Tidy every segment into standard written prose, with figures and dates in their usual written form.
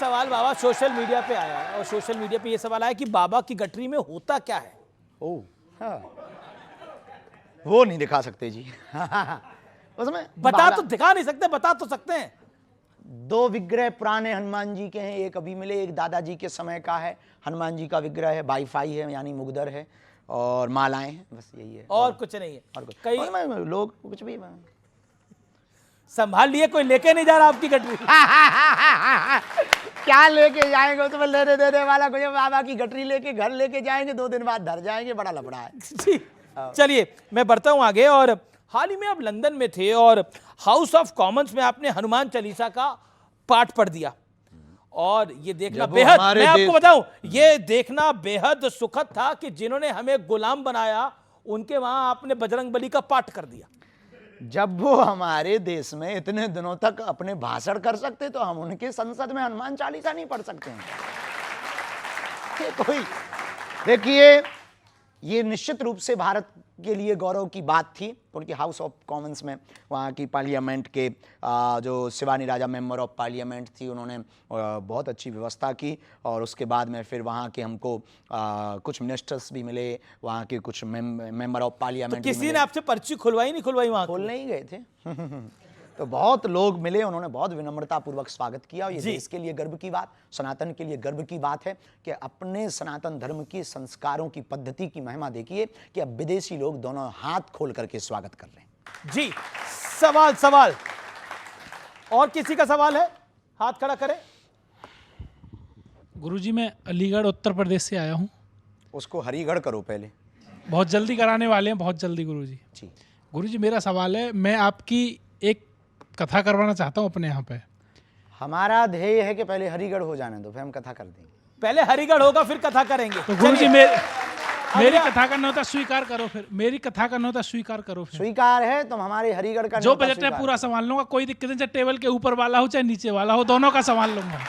सवाल बाबा social media पे आया और सोशल मीडिया पे ये सवाल आया कि बाबा की गठरी में होता क्या है? ओह हाँ, वो नहीं दिखा सकते जी। उसमें बता तो दिखा नहीं सकते, बता तो सकते हैं। 2 विग्रह पुराने हनुमान जी के हैं, एक अभी मिले, एक दादाजी के समय का है। हनुमान जी का विग्रह है, वाईफाई है यानी मुगदर है, और मालाएं हैं, बस यही है और कुछ नहीं है। और कुछ कई और लोग कुछ भी संभाल लिए, कोई लेके नहीं जा रहा आपकी गठरी। क्या लेके जाएंगे, उसमें लेने देने वाला कोई, बाबा की गठरी लेके घर लेके जाएंगे, 2 दिन बाद धर जाएंगे, बड़ा लफड़ा है जी चलिए मैं बढ़ता हूं आगे। और हाल ही में आप लंदन में थे और हाउस ऑफ कॉमन्स में आपने हनुमान चालीसा का पाठ पढ़ दिया और ये देखना बेहद, मैं आपको बताऊं, ये देखना बेहद सुखद था कि जिन्होंने हमें गुलाम बनाया उनके वहां आपने बजरंगबली का पाठ कर दिया। जब वो हमारे देश में इतने दिनों तक अपने भाषण कर सकते तो हम उनके संसद में हनुमान चालीसा नहीं पढ़ सकते हैं? कोई देखिए, ये निश्चित रूप से भारत के लिए गौरव की बात थी। उनकी हाउस ऑफ कॉमन्स में वहाँ की पार्लियामेंट के जो शिवानी राजा मेंबर ऑफ पार्लियामेंट थी, उन्होंने बहुत अच्छी व्यवस्था की और उसके बाद में फिर वहाँ के हमको कुछ मिनिस्टर्स भी मिले, वहाँ के कुछ मेंबर ऑफ पार्लियामेंट। तो किसी ने आपसे पर्ची खुलवाई नहीं खुलवाई? वहाँ खोलने ही गए थे। तो बहुत लोग मिले, उन्होंने बहुत विनम्रता पूर्वक स्वागत किया और ये देश के लिए गर्व की बात, सनातन के लिए गर्व की बात है कि अपने सनातन धर्म की संस्कारों की पद्धति की महिमा देखिए कि अब विदेशी लोग दोनों हाथ खोल करके स्वागत कर रहे हैं। जी सवाल और किसी का सवाल है? हाथ खड़ा करें। गुरुजी मैं अलीगढ़ उत्तर प्रदेश से आया हूँ। उसको हरिगढ़ करो पहले, बहुत जल्दी कराने वाले हैं, बहुत जल्दी गुरुजी। जी गुरुजी मेरा सवाल है, मैं आपकी एक कथा करवाना चाहता हूँ अपने यहाँ पे। हमारा ध्येय है कि पहले हरिगढ़ हो जाने दो, फिर हम कथा कर देंगे। पहले हरिगढ़ होगा फिर कथा करेंगे। तो गुरुजी मेरी कथा करना होता स्वीकार करो, फिर मेरी कथा करना होता स्वीकार करो। फिर स्वीकार है, तुम हमारे हरिगढ़ का जो बजट है पूरा संभाल लूंगा, कोई दिक्कत नहीं, चाहे टेबल के ऊपर वाला हो चाहे नीचे वाला हो, दोनों का संभाल लूंगा।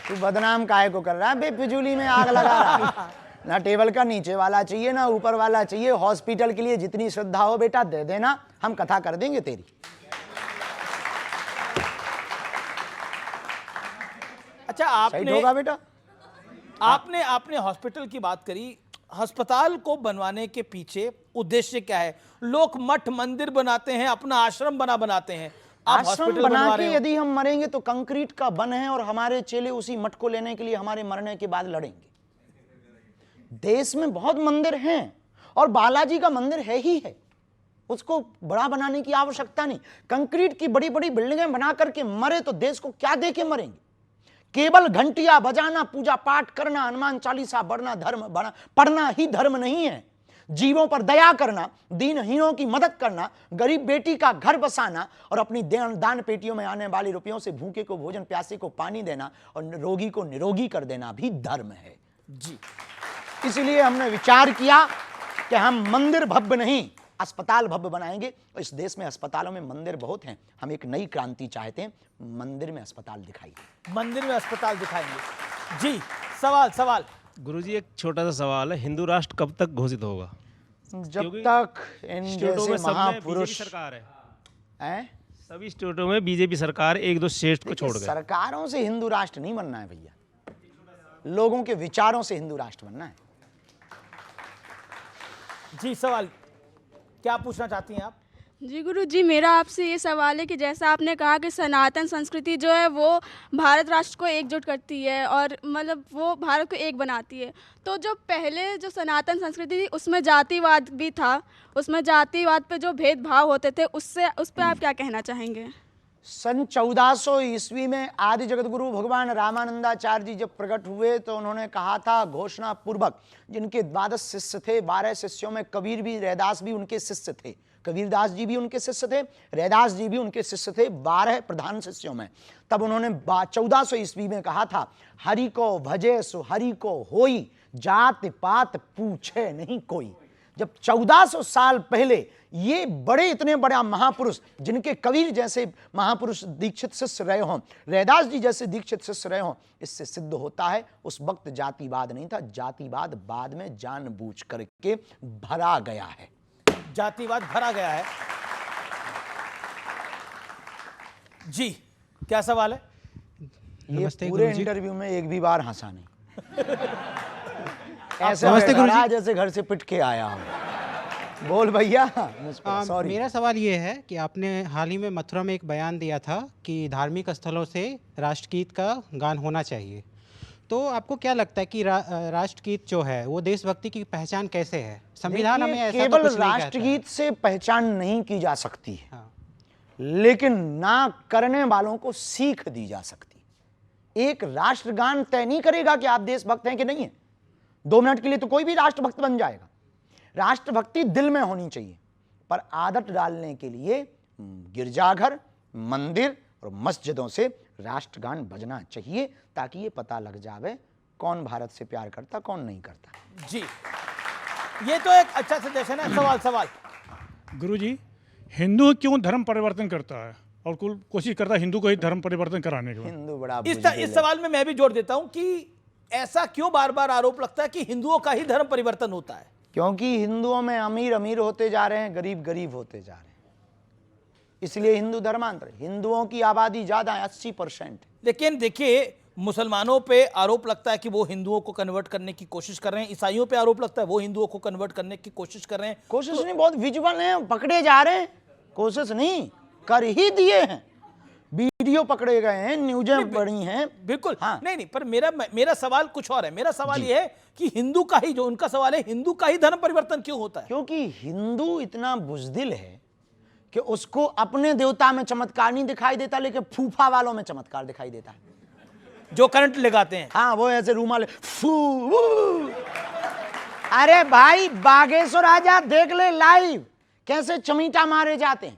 तू बदनाम काहे को कर रहा है? बेफिजूली में आग लगा रहा है। ना टेबल का नीचे वाला चाहिए ना ऊपर वाला चाहिए। हॉस्पिटल के लिए जितनी श्रद्धा हो बेटा दे देना, हम कथा कर देंगे तेरी। अच्छा सही होगा बेटा। आपने हॉस्पिटल की बात करी। अस्पताल को बनवाने के पीछे उद्देश्य क्या है? लोग मठ मंदिर बनाते हैं, अपना आश्रम बनाते हैं। आश्रम बना के यदि हम मरेंगे तो कंक्रीट का बन है और हमारे चेले उसी मठ को लेने के लिए हमारे मरने के बाद लड़ेंगे। देश में बहुत मंदिर हैं और बालाजी का मंदिर है ही है, उसको बड़ा बनाने की आवश्यकता नहीं। कंक्रीट की बड़ी बड़ी बिल्डिंगें बना करके मरे तो देश को क्या दे के मरेंगे? केवल घंटिया बजाना, पूजा पाठ करना, हनुमान चालीसा पढ़ना ही धर्म नहीं है। जीवों पर दया करना, दीनहीनों की मदद करना, गरीब बेटी का घर बसाना और अपनी दान पेटियों में आने वाले रुपयों से भूखे को भोजन, प्यासे को पानी देना और रोगी को निरोगी कर देना भी धर्म है जी। इसलिए हमने विचार किया कि हम मंदिर भव्य नहीं, अस्पताल भव्य बनाएंगे। और इस देश में अस्पतालों में मंदिर बहुत हैं, हम एक नई क्रांति चाहते हैं, मंदिर में अस्पताल दिखाइए। मंदिर में अस्पताल दिखाएंगे जी। सवाल गुरुजी एक छोटा सा सवाल है, हिंदू राष्ट्र कब तक घोषित होगा? जब तक इन जैसे महापुरुष सरकार है, सभी स्टेटों में बीजेपी सरकार, 1-2 स्टेट को छोड़ गए। सरकारों से हिंदू राष्ट्र नहीं बनना है भैया, लोगों के विचारों से हिंदू राष्ट्र बनना है जी। सवाल क्या पूछना चाहती हैं आप? जी गुरु जी, मेरा आपसे ये सवाल है कि जैसा आपने कहा कि सनातन संस्कृति जो है वो भारत राष्ट्र को एकजुट करती है और मतलब वो भारत को एक बनाती है, तो जो पहले जो सनातन संस्कृति थी उसमें जातिवाद भी था, उसमें जातिवाद पे जो भेदभाव होते थे उस पर आप क्या कहना चाहेंगे? सन 1400 ईस्वी में आदि जगत गुरु भगवान रामानंदाचार्य जी जब प्रकट हुए तो उन्होंने कहा था घोषणा पूर्वक, जिनके 12 शिष्य थे, 12 शिष्यों में कबीर भी, रैदास भी उनके शिष्य थे, कबीरदास जी भी उनके शिष्य थे, रैदास जी भी उनके शिष्य थे, 12 प्रधान शिष्यों में। तब उन्होंने 1400 ईस्वी में कहा था, हरि को भजे सो हरि को होई, जात पात पूछे नहीं कोई। जब 1400 साल पहले ये बड़े इतने बड़ा महापुरुष, जिनके कबीर जैसे महापुरुष दीक्षित शिष्य रहे हों, रैदास जी जैसे दीक्षित शिष्य रहे हों, इससे सिद्ध होता है उस वक्त जातिवाद नहीं था, जातिवाद बाद में जानबूझ करके भरा गया है। जातिवाद भरा गया है जी। क्या सवाल है? ये नमस्ते पूरे गुरुजी। इंटरव्यू में एक भी बार हंसा नहीं। ऐसे नमस्ते बैठा गुरुजी। रहा जैसे घर से पिट के आया हूं। बोल भैया, सॉरी। मेरा सवाल ये है कि आपने हाल ही में मथुरा में एक बयान दिया था कि धार्मिक स्थलों से राष्ट्रगीत का गान होना चाहिए। तो आपको क्या लगता है कि राष्ट्रगीत जो है वो देशभक्ति की पहचान कैसे है? संविधान हमें ऐसा तो केवल कुछ नहीं कहता है। राष्ट्रगीत से पहचान नहीं की जा सकती है, हाँ। लेकिन ना करने वालों को सीख दी जा सकती। एक राष्ट्रगान तय नहीं करेगा कि आप देशभक्त हैं कि नहीं है। 2 मिनट के लिए तो कोई भी राष्ट्रभक्त बन जाएगा। राष्ट्रभक्ति दिल में होनी चाहिए, पर आदत डालने के लिए गिरजाघर, मंदिर और मस्जिदों से राष्ट्रगान बजना चाहिए, ताकि ये पता लग जावे कौन भारत से प्यार करता, कौन नहीं करता। जी, ये तो एक अच्छा सजेशन है। सवाल गुरुजी, हिंदू क्यों धर्म परिवर्तन करता है और कुल कोशिश करता है हिंदू को ही धर्म परिवर्तन कराने के? हिंदू बड़ा इस सवाल में मैं भी जोड़ देता हूं कि ऐसा क्यों बार बार आरोप लगता है कि हिंदुओं का ही धर्म परिवर्तन होता है? क्योंकि हिंदुओं में अमीर अमीर होते जा रहे हैं, गरीब गरीब होते जा रहे हैं, इसलिए हिंदू धर्मांतर। हिंदुओं की आबादी ज्यादा है, 80%। लेकिन देखिए, मुसलमानों पे आरोप लगता है कि वो हिंदुओं को कन्वर्ट करने की कोशिश कर रहे हैं, ईसाइयों पे आरोप लगता है वो हिंदुओं को कन्वर्ट करने की कोशिश कर रहे हैं। कोशिश नहीं, बहुत विजुअल है, पकड़े जा रहे हैं। कोशिश नहीं, कर ही दिए हैं। वीडियो पकड़े गए हैं, न्यूज़ें पड़ी हैं। बिल्कुल। हाँ। नहीं, पर मेरा सवाल कुछ और है। मेरा सवाल ये है कि हिंदू का ही, जो उनका सवाल है, हिंदू का ही धर्म परिवर्तन क्यों होता है? क्योंकि हिंदू इतना बुजदिल है कि उसको अपने देवता में चमत्कार नहीं दिखाई देता, लेकिन फूफा वालों में चमत्कार दिखाई देता है, जो करंट लगाते हैं। हाँ, वो ऐसे रूमाल अरे भाई, बागेश्वर आजा, देख ले लाइव कैसे चमीटा मारे जाते हैं,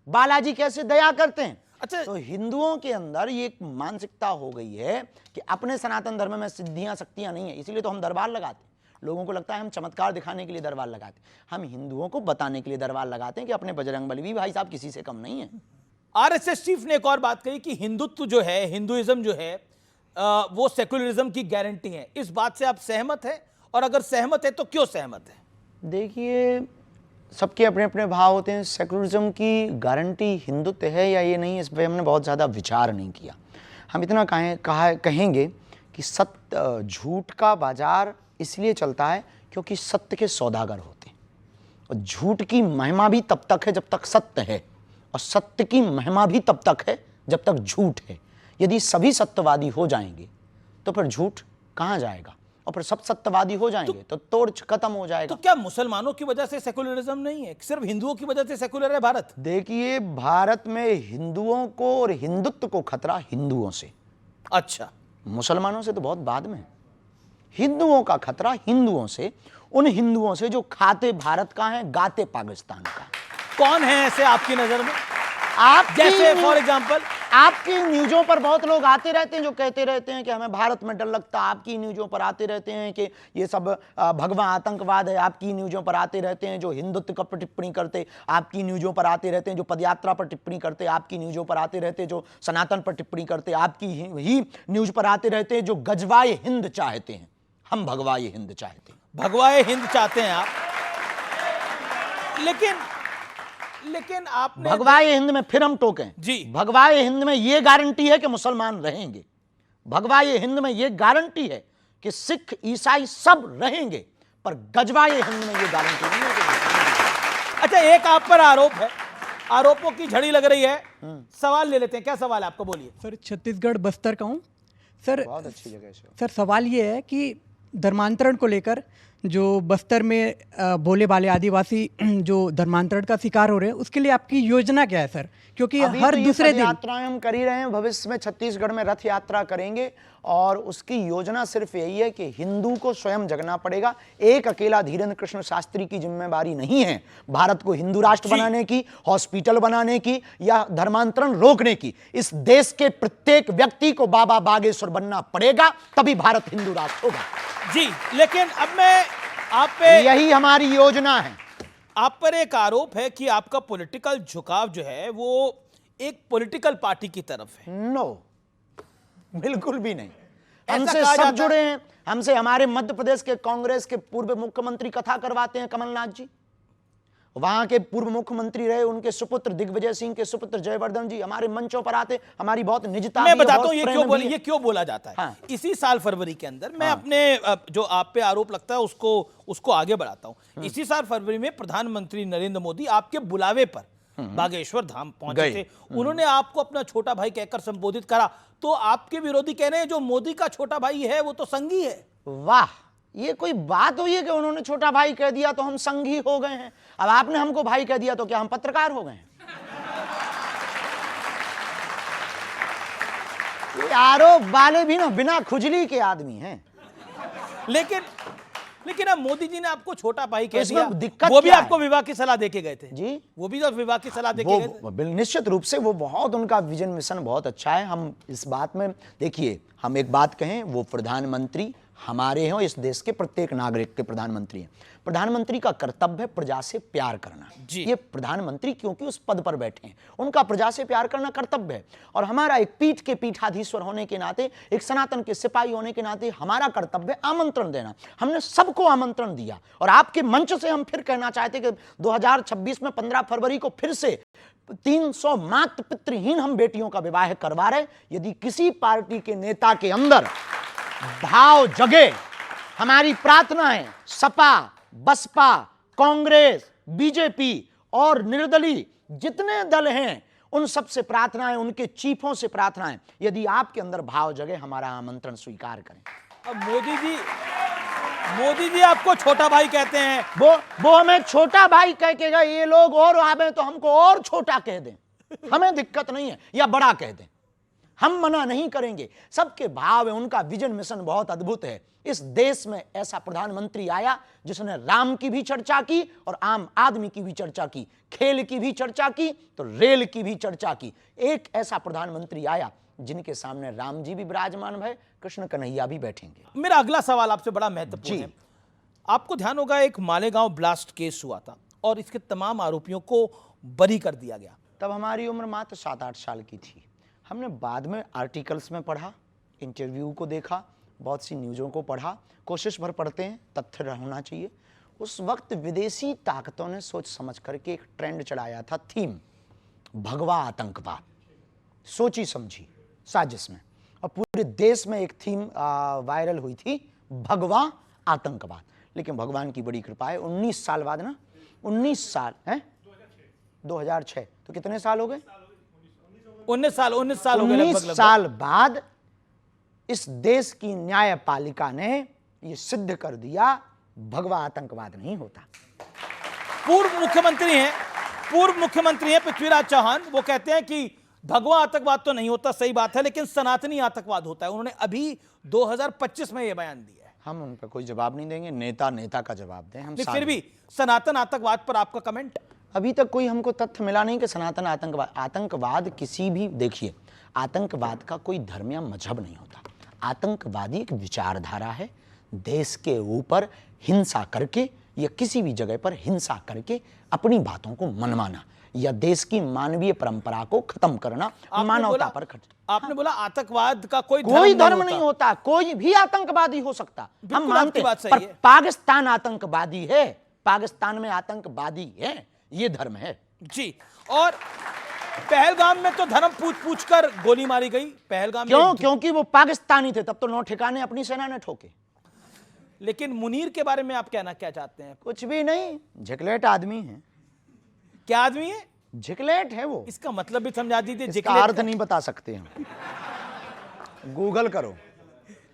बालाजी कैसे दया करते हैं। अच्छा, तो हिंदुओं के अंदर ये एक मानसिकता हो गई है कि अपने सनातन धर्म में सिद्धियां शक्तियां नहीं है, इसलिए तो हम दरबार लगाते हैं। लोगों को लगता है हम चमत्कार दिखाने के लिए दरबार लगाते हैं। हम हिंदुओं को बताने के लिए दरबार लगाते हैं कि अपने बजरंगबली भी भाई साहब किसी से कम नहीं है। आरएसएस चीफ ने एक और बात कही कि हिंदुत्व जो है, हिंदुइज्म जो है, वो सेकुलरिज्म की गारंटी है। इस बात से आप सहमत हैं? और अगर सहमत है तो क्यों सहमत है? देखिए, सबके अपने अपने भाव होते हैं। सेकुलरिज्म की गारंटी हिंदुत्व है या ये नहीं, इस पर हमने बहुत ज़्यादा विचार नहीं किया। हम इतना कहेंगे कि सत्य, झूठ का बाजार इसलिए चलता है क्योंकि सत्य के सौदागर होते हैं, और झूठ की महिमा भी तब तक है जब तक सत्य है, और सत्य की महिमा भी तब तक है जब तक झूठ है। यदि सभी सत्यवादी हो जाएंगे तो फिर झूठ कहाँ जाएगा, और फिर सब सत्यवादी हो जाएंगे तो टॉर्च खत्म हो जाएगा। तो क्या मुसलमानों की वजह से सेकुलरिज्म नहीं है, सिर्फ हिंदुओं की वजह से सेकुलर है भारत? देखिए, भारत में हिंदुओं को और हिंदुत्व को खतरा हिंदुओं से, अच्छा, मुसलमानों से तो बहुत बाद में। हिंदुओं का खतरा हिंदुओं से, उन हिंदुओं से जो खाते भारत का है, गाते पाकिस्तान का। कौन है ऐसे आपकी नजर में? आप जैसे फॉर एग्जांपल आपकी न्यूज़ों पर बहुत लोग आते रहते हैं जो कहते रहते हैं कि हमें भारत में डर लगता है। आपकी न्यूज़ों पर आते रहते हैं कि ये सब भगवा आतंकवाद है। आपकी न्यूज़ों पर आते रहते हैं जो हिंदुत्व पर टिप्पणी करते। आपकी न्यूज़ों पर आते रहते हैं जो पदयात्रा पर टिप्पणी करते। आपकी न्यूज़ों पर आते रहते हैं जो सनातन पर टिप्पणी करते। आपकी ही न्यूज़ पर आते रहते हैं जो गजवाए हिंद चाहते हैं। हम भगवाए हिंद चाहते हैं। भगवाए हिंद चाहते हैं आप, लेकिन आपने भगवाए हिंद में फिर हम टोकें जी। भगवाए हिंद में यह गारंटी है कि मुसलमान रहेंगे। भगवाए हिंद में यह गारंटी है कि सिख ईसाई सब रहेंगे, पर गजवाए हिंद में यह गारंटी नहीं है। अच्छा, एक आप पर आरोप है, आरोपों की झड़ी लग रही है। सवाल ले लेते हैं, क्या सवाल है आपका, बोलिए। सर, छत्तीसगढ़ बस्तर का हूँ सर। बहुत अच्छी जगह है सर, सवाल ये है कि धर्मांतरण को लेकर जो बस्तर में भोले भाले आदिवासी जो धर्मांतरण का शिकार हो रहे हैं, उसके लिए आपकी योजना क्या है सर? क्योंकि हर दूसरे दिन यात्राएं हम कर ही रहे हैं। भविष्य में छत्तीसगढ़ में रथ यात्रा करेंगे, और उसकी योजना सिर्फ यही है कि हिंदू को स्वयं जगना पड़ेगा। एक अकेला धीरेन्द्र कृष्ण शास्त्री की जिम्मेवारी नहीं है भारत को हिंदू राष्ट्र बनाने की, हॉस्पिटल बनाने की या धर्मांतरण रोकने की। इस देश के प्रत्येक व्यक्ति को बाबा बागेश्वर बनना पड़ेगा, तभी भारत हिंदू राष्ट्र होगा जी। लेकिन अब मैं आप पे, यही हमारी योजना है। आप पर एक आरोप है कि आपका पॉलिटिकल झुकाव जो है वो एक पॉलिटिकल पार्टी की तरफ है। नो, बिल्कुल भी नहीं। ऐसा हमसे कहा सब जाता जुड़े हैं। हमसे हमारे मध्य प्रदेश के कांग्रेस के पूर्व मुख्यमंत्री कथा करवाते हैं, कमलनाथ जी। वहां के पूर्व मुख्यमंत्री रहे, उनके सुपुत्र दिग्विजय सिंह के सुपुत्र जयवर्धन जी हमारे मंचों पर आते, हमारी बहुत निजता मैं भी है, बताता बहुत हूं प्रेम भी है। ये क्यों बोला जाता है। हाँ। इसी साल फरवरी के अंदर मैं अपने जो आप पे आरोप लगता है उसको आगे बढ़ाता हूं। इसी साल फरवरी में प्रधानमंत्री नरेंद्र मोदी आपके बुलावे पर बागेश्वर धाम पहुंचे थे। उन्होंने आपको अपना छोटा भाई कहकर संबोधित करा, तो आपके विरोधी कह रहे हैं जो मोदी का छोटा भाई है वो तो संगी है। वाह, ये कोई बात हुई है कि उन्होंने छोटा भाई कह दिया तो हम संगी हो गए हैं? अब आपने हमको भाई कह दिया तो क्या हम पत्रकार हो गए हैं? ये आरोप वाले भी ना बिना खुजली के आदमी हैं। लेकिन अब मोदी जी ने आपको छोटा भाई कह इसमें दिया, दिक्कत वो भी क्या आपको विवाह की सलाह देके गए थे जी? वो भी तो विवाह की सलाह देके गए थे। वो निश्चित रूप से वो बहुत, उनका विजन मिशन बहुत अच्छा है। हम इस बात में देखिए, हम एक बात कहें, वो प्रधानमंत्री हमारे हैं, इस देश के प्रत्येक नागरिक के प्रधानमंत्री हैं। प्रधानमंत्री का कर्तव्य है प्रजा से प्यार करना जी। ये प्रधानमंत्री क्योंकि उस पद पर बैठे हैं, उनका प्रजा से प्यार करना कर्तव्य है। और हमारा एक पीठ के पीठाधीश्वर होने के नाते, एक सनातन के सिपाही होने के नाते हमारा कर्तव्य आमंत्रण देना। हमने सबको आमंत्रण दिया और आपके मंच से हम फिर कहना चाहते कि 2026 में 15 फरवरी को फिर से 300 मातृ पितृहीन हम बेटियों का विवाह करवा रहे। यदि किसी पार्टी के नेता के अंदर भाव जगे, हमारी प्रार्थना है सपा, बसपा, कांग्रेस, बीजेपी और निर्दलीय जितने दल हैं उन सब से प्रार्थना है, उनके चीफों से प्रार्थना है, यदि आपके अंदर भाव जगे हमारा आमंत्रण स्वीकार करें। अब मोदी जी आपको छोटा भाई कहते हैं, वो हमें छोटा भाई कह के गए, ये लोग और आवे तो हमको और छोटा कह दें, हमें दिक्कत नहीं है, या बड़ा कह दें, हम मना नहीं करेंगे। सबके भाव है, उनका विजन मिशन बहुत अद्भुत है। इस देश में ऐसा प्रधानमंत्री आया जिसने राम की भी चर्चा की और आम आदमी की भी चर्चा की, खेल की भी चर्चा की तो रेल की भी चर्चा की। एक ऐसा प्रधानमंत्री आया जिनके सामने राम जी भी विराजमान है, कृष्ण कन्हैया भी बैठेंगे। मेरा अगला सवाल आपसे बड़ा महत्वपूर्ण है। आपको ध्यान होगा एक मालेगांव ब्लास्ट केस हुआ था और इसके तमाम आरोपियों को बरी कर दिया गया। तब हमारी उम्र मात्र 7-8 साल की थी। हमने बाद में आर्टिकल्स में पढ़ा, इंटरव्यू को देखा, बहुत सी न्यूज़ों को पढ़ा, कोशिश भर पढ़ते हैं, तथ्य होना चाहिए। उस वक्त विदेशी ताकतों ने सोच समझ करके एक ट्रेंड चलाया था, थीम भगवा आतंकवाद, सोची समझी साजिश में, और पूरे देश में एक थीम वायरल हुई थी, भगवा आतंकवाद। लेकिन भगवान की बड़ी कृपा है, 19 साल बाद ना, 19 साल है, 2006 तो कितने साल हो गए? 19 साल हो गए। 19 साल बाद इस देश की न्यायपालिका ने यह सिद्ध कर दिया भगवा आतंकवाद नहीं होता। पूर्व मुख्यमंत्री हैं पृथ्वीराज चौहान, वो कहते हैं कि भगवा आतंकवाद तो नहीं होता, सही बात है, लेकिन सनातनी आतंकवाद होता है। उन्होंने अभी 2025 में यह बयान दिया है। हम उन पर कोई जवाब नहीं देंगे, नेता का जवाब दें हम। फिर भी सनातन आतंकवाद पर आपका कमेंट? अभी तक कोई हमको तथ्य मिला नहीं कि सनातन आतंकवाद किसी भी, देखिए, आतंकवाद का कोई धर्म या मजहब नहीं होता। आतंकवादी एक विचारधारा है, देश के ऊपर हिंसा करके या किसी भी जगह पर हिंसा करके अपनी बातों को मनवाना या देश की मानवीय परंपरा को खत्म करना, मानवता पर आपने बोला आतंकवाद का कोई धर्म नहीं होता, कोई भी आतंकवादी हो सकता, हम मानते हैं, पर पाकिस्तान आतंकवादी है, पाकिस्तान में आतंकवादी है, ये धर्म है जी। और पहलगाम में तो धर्म पूछ कर गोली मारी गई। पहलगाम क्यों? क्योंकि वो पाकिस्तानी थे, तब तो 9 ठिकाने अपनी सेना ने ठोके। लेकिन मुनीर के बारे में आप कहना क्या चाहते हैं? कुछ भी नहीं, झिकलेट आदमी है। क्या आदमी है? झिकलेट है वो। इसका मतलब भी समझा दीजिए। इसका अर्थ नहीं बता सकते हम, गूगल करो।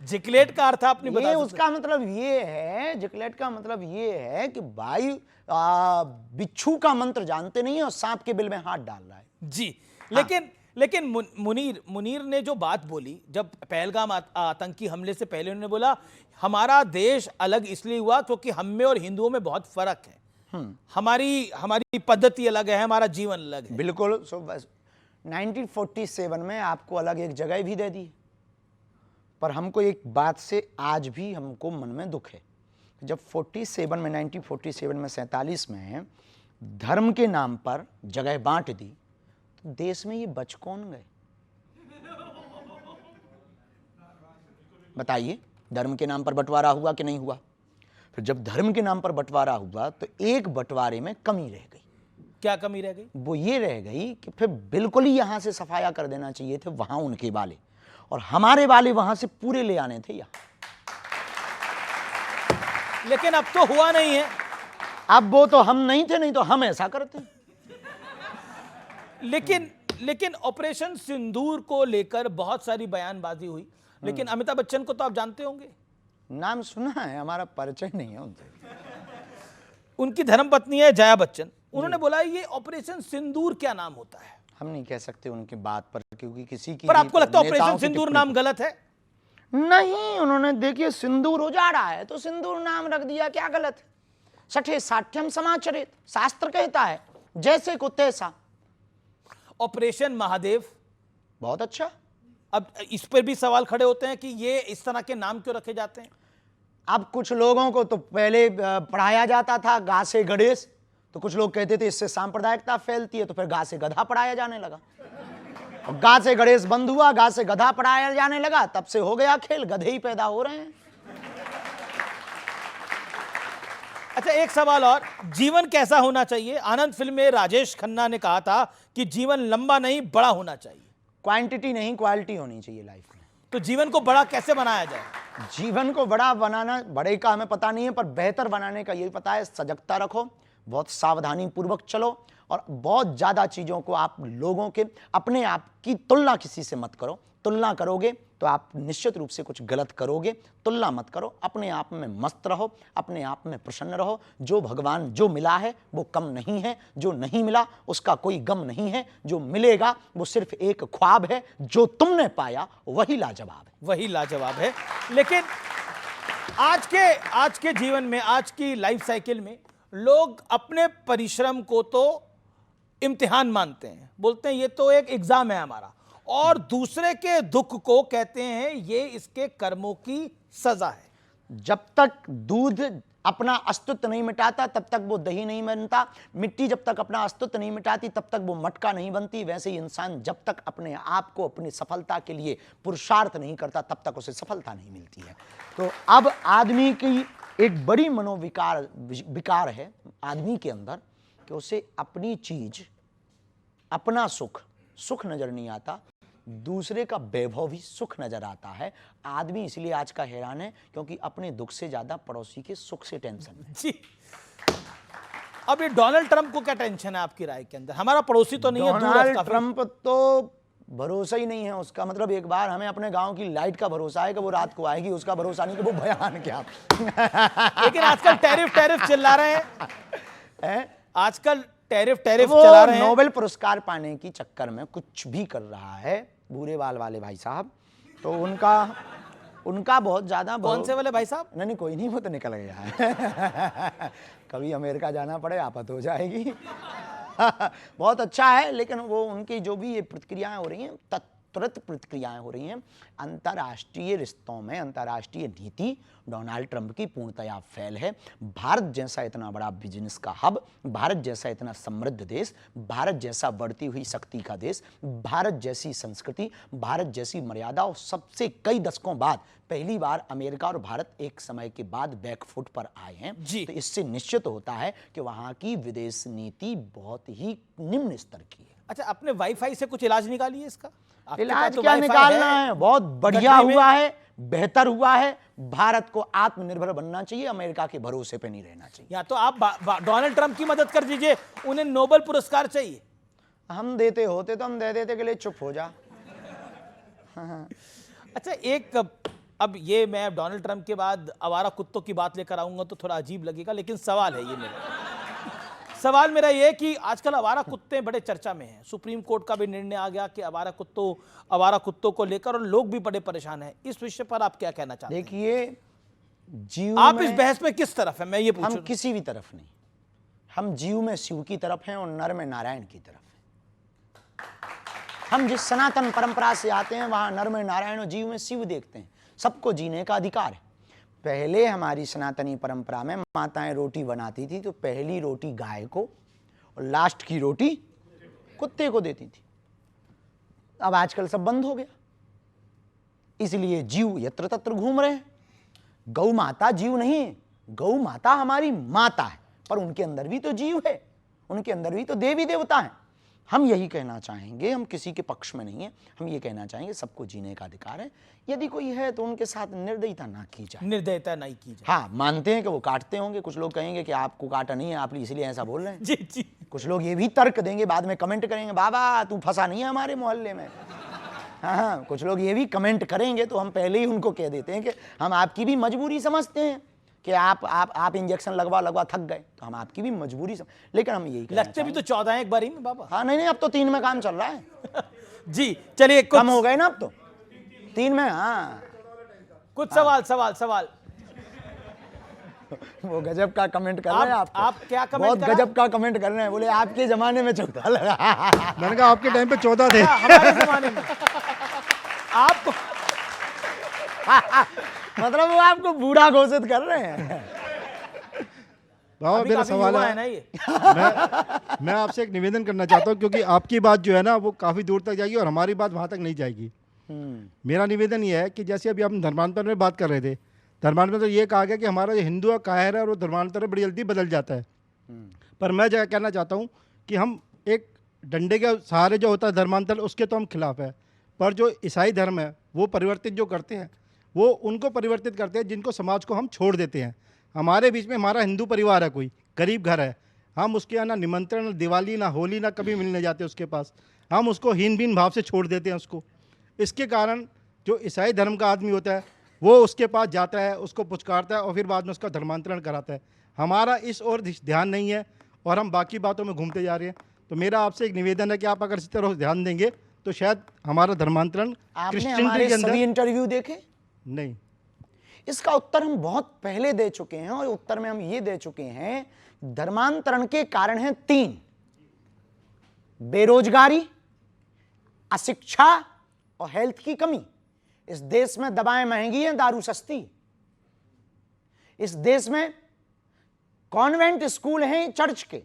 झिकलेट का अर्थ आपने बता सकते? उसका मतलब ये है, झिकलेट का मतलब ये है कि भाई बिच्छू का मंत्र जानते नहीं है और सांप के बिल में हाथ डाल रहा है जी। लेकिन मुनीर ने जो बात बोली, जब पहलगाम आतंकी हमले से पहले उन्होंने बोला हमारा देश अलग इसलिए हुआ क्योंकि हम में और हिंदुओं में बहुत फर्क है, हमारी पद्धति अलग है, हमारा जीवन अलग है। बिल्कुल। 1947 में आपको अलग एक जगह भी दे दी, पर हमको एक बात से आज भी हमको मन में दुख है। जब 1947 में 47 में धर्म के नाम पर जगह बांट दी तो देश में ये बच कौन गए? बताइए, धर्म के नाम पर बंटवारा हुआ कि नहीं हुआ? फिर जब धर्म के नाम पर बंटवारा हुआ तो एक बंटवारे में कमी रह गई। क्या कमी रह गई? वो ये रह गई कि फिर बिल्कुल ही यहां से सफाया कर देना चाहिए थे वहां उनके वाले, और हमारे वाले वहां से पूरे ले आने थे यहाँ। लेकिन अब तो हुआ नहीं है। अब वो तो हम नहीं थे, नहीं तो हम ऐसा करते। लेकिन ऑपरेशन सिंदूर को लेकर बहुत सारी बयानबाजी हुई, लेकिन अमिताभ बच्चन को तो आप जानते होंगे। नाम सुना है, हमारा परिचय नहीं है उनसे। उनकी धर्मपत्नी है जया बच्चन, उन्होंने बोला ये ऑपरेशन सिंदूर क्या नाम होता है। हम नहीं कह सकते उनकी बात पर, क्योंकि किसी की पर आपको लगता है नेताओं ऑपरेशन की सिंदूर टिप्पणी नाम गलत है? नहीं, उन्होंने देखिए सिंदूर उजाड़ा है तो सिंदूर नाम रख दिया, क्या गलत है? सठे साठ्यम समाचरित, शास्त्र कहता है जैसे को तैसा। ऑपरेशन महादेव बहुत अच्छा। अब इस पर भी सवाल खड़े होते हैं कि ये इस तरह के नाम क्यों रखे जाते हैं। अब कुछ लोगों को तो पहले पढ़ाया जाता था गा से गणेश, तो कुछ लोग कहते थे इससे सांप्रदायिकता फैलती है, तो फिर गा से गधा पढ़ाया जाने लगा। और गा से गणेश बंद हुआ, गा से गधा पढ़ाया जाने लगा, तब से हो गया खेल, गधे ही पैदा हो रहे हैं। अच्छा, एक सवाल और, जीवन कैसा होना चाहिए? आनंद फिल्म में राजेश खन्ना ने कहा था कि जीवन लंबा नहीं बड़ा होना चाहिए। क्वांटिटी नहीं क्वालिटी होनी चाहिए लाइफ में। तो जीवन को बड़ा कैसे बनाया जाए? जीवन को बड़ा बनाना, बड़े का हमें पता नहीं है, पर बेहतर बनाने का यही पता है, सजगता रखो, बहुत सावधानी पूर्वक चलो, और बहुत ज्यादा चीजों को आप लोगों के अपने आप की तुलना किसी से मत करो। तुलना करोगे तो आप निश्चित रूप से कुछ गलत करोगे। तुलना मत करो, अपने आप में मस्त रहो, अपने आप में प्रसन्न रहो। जो भगवान जो मिला है वो कम नहीं है, जो नहीं मिला उसका कोई गम नहीं है, जो मिलेगा वो सिर्फ एक ख्वाब है, जो तुमने पाया वही लाजवाब है। वही लाजवाब है। लेकिन आज के जीवन में, आज की लाइफ साइकिल में लोग अपने परिश्रम को तो इम्तिहान मानते हैं, बोलते हैं ये तो एक एग्जाम है हमारा, और दूसरे के दुख को कहते हैं ये इसके कर्मों की सजा है। जब तक दूध अपना अस्तित्व नहीं मिटाता तब तक वो दही नहीं बनता, मिट्टी जब तक अपना अस्तित्व नहीं मिटाती तब तक वो मटका नहीं बनती, वैसे ही इंसान जब तक अपने आप को अपनी सफलता के लिए पुरुषार्थ नहीं करता तब तक उसे सफलता नहीं मिलती है। तो अब आदमी की एक बड़ी विकार है आदमी के अंदर कि उसे अपनी चीज, अपना सुख नजर नहीं आता, दूसरे का वैभव भी सुख नजर आता है। आदमी इसलिए आज का हैरान है क्योंकि अपने दुख से ज्यादा पड़ोसी के सुख से टेंशन है। जी, अब ये डोनाल्ड ट्रंप को क्या टेंशन है आपकी राय के अंदर? हमारा पड़ोसी तो नहीं है, डोनाल्ड ट्रंप तो भरोसा ही नहीं है उसका। मतलब एक बार हमें अपने गांव की लाइट का भरोसा है कि वो रात को आएगी, उसका भरोसा नहीं कि वो बयान क्या। लेकिन आजकल टैरिफ चिल्ला रहे हैं, आजकल टैरिफ वो चला रहे हैं। नोबेल पुरस्कार पाने की चक्कर में कुछ भी कर रहा है, भूरे बाल वाले भाई साहब, तो उनका बहुत ज्यादा। कौन से वाले भाई साहब? नहीं कोई नहीं, वो तो निकल गया है। कभी अमेरिका जाना पड़े आफत हो जाएगी। बहुत अच्छा है, लेकिन वो उनकी जो भी ये प्रतिक्रियाएं हो रही हैं, तुरंत प्रतिक्रियाएं हो रही हैं। अंतर्राष्ट्रीय रिश्तों में अंतर्राष्ट्रीय नीति डोनाल्ड ट्रंप की पूर्णतया फेल है। भारत जैसा इतना बड़ा बिजनेस का हब, भारत जैसा इतना समृद्ध देश, भारत जैसा बढ़ती हुई शक्ति का देश, भारत जैसी संस्कृति, भारत जैसी मर्यादा, और सबसे कई दशकों बाद पहली बार अमेरिका और भारत एक समय के बाद बैकफुट पर आए हैं। तो इससे निश्चित होता है कि वहां की विदेश नीति बहुत ही निम्न स्तर की है। अच्छा, अपने वाईफाई से कुछ इलाज निकालिए इसका। इलाज क्या निकालना है, बहुत बढ़िया हुआ है, बेहतर हुआ है। भारत को आत्मनिर्भर बनना चाहिए, अमेरिका के भरोसे पे नहीं रहना चाहिए। या तो आप डोनाल्ड ट्रंप की मदद कर दीजिए, उन्हें नोबेल पुरस्कार चाहिए। हम देते होते तो हम दे देते के लिए चुप हो जा। अच्छा, अब ये मैं डोनाल्ड ट्रंप के बाद आवारा कुत्तों की बात लेकर आऊंगा तो थोड़ा अजीब लगेगा, लेकिन सवाल है ये सवाल मेरा ये कि आजकल आवारा कुत्ते बड़े चर्चा में हैं। सुप्रीम कोर्ट का भी निर्णय आ गया कि आवारा कुत्तों को लेकर, और लोग भी बड़े परेशान हैं। इस विषय पर आप क्या कहना चाहते हैं? देखिए, जीव आप इस बहस में किस तरफ हैं, मैं ये पूछूं? हम किसी भी तरफ नहीं, हम जीव में शिव की तरफ हैं और नर में नारायण की तरफ हैं। हम जिस सनातन परंपरा से आते हैं वहां नर में नारायण और जीव में शिव देखते हैं। सबको जीने का अधिकार है। पहले हमारी सनातनी परंपरा में माताएं रोटी बनाती थी तो पहली रोटी गाय को और लास्ट की रोटी कुत्ते को देती थी। अब आजकल सब बंद हो गया, इसलिए जीव यत्र तत्र घूम रहे हैं। गौ माता जीव नहीं है, गौ माता हमारी माता है, पर उनके अंदर भी तो जीव है, उनके अंदर भी तो देवी देवता हैं। हम यही कहना चाहेंगे, हम किसी के पक्ष में नहीं है, हम ये कहना चाहेंगे सबको जीने का अधिकार है। यदि कोई है तो उनके साथ निर्दयता ना की जाए, निर्दयता नहीं की जाए। हाँ, मानते हैं कि वो काटते होंगे, कुछ लोग कहेंगे कि आपको काटा नहीं है, आप इसलिए ऐसा बोल रहे हैं। जी जी। कुछ लोग ये भी तर्क देंगे, बाद में कमेंट करेंगे, बाबा तू फंसा नहीं है हमारे मोहल्ले में। हाँ, कुछ लोग ये भी कमेंट करेंगे, तो हम पहले ही उनको कह देते हैं कि हम आपकी भी मजबूरी समझते हैं कि आप इंजेक्शन लगवा थक गए, तो हम आपकी भी मजबूरी लेकिन हम यही लगते भी तो 14 हैं एक बार ही में बाबा। हाँ, नहीं, अब तो 3 में काम चल रहा है। जी चलिए, कम हो गए ना अब तो 3 में। हाँ, कुछ सवाल। वो गजब का कमेंट कर रहे हैं आप क्या कमेंट बहुत गजब का कमेंट कर रहे हैं, बोले आपके जमाने में 14 लगा। मैंने कहा आपके टाइम पे 14 थे। हमारे जमाने में आपको मतलब वो आपको बूढ़ा घोषित कर रहे हैं। बाबा मेरा सवाल है ना ये। मैं आपसे एक निवेदन करना चाहता हूँ, क्योंकि आपकी बात जो है ना वो काफ़ी दूर तक जाएगी और हमारी बात वहाँ तक नहीं जाएगी। मेरा निवेदन ये है कि जैसे अभी हम धर्मांतर में बात कर रहे थे, धर्मांतर तो ये कहा गया कि हमारा जो हिंदू का कायर है और वो धर्मांतर बड़ी जल्दी बदल जाता है। पर मैं जो कहना चाहता हूँ कि हम एक डंडे के सहारे जो होता है धर्मांतर, उसके तो हम खिलाफ है, पर जो ईसाई धर्म है वो परिवर्तित जो करते हैं, वो उनको परिवर्तित करते हैं जिनको समाज को हम छोड़ देते हैं। हमारे बीच में हमारा हिंदू परिवार है, कोई गरीब घर है, हम उसके यहाँ ना निमंत्रण, ना दिवाली, ना होली, ना कभी मिलने जाते उसके पास, हम उसको हीन बीन भाव से छोड़ देते हैं उसको। इसके कारण जो ईसाई धर्म का आदमी होता है वो उसके पास जाता है, उसको पुचकारता है और फिर बाद में उसका धर्मांतरण कराता है। हमारा इस ओर ध्यान नहीं है और हम बाकी बातों में घूमते जा रहे हैं। तो मेरा आपसे एक निवेदन है कि आप अगर इस तरह ध्यान देंगे तो शायद हमारा धर्मांतरण क्रिश्चियनिटी के अंदर। सभी इंटरव्यू देखे? नहीं। इसका उत्तर हम बहुत पहले दे चुके हैं और उत्तर में हम ये दे चुके हैं, धर्मांतरण के कारण हैं 3: बेरोजगारी, अशिक्षा और हेल्थ की कमी। इस देश में दवाएं महंगी हैं, दारू सस्ती। इस देश में कॉन्वेंट स्कूल हैं चर्च के,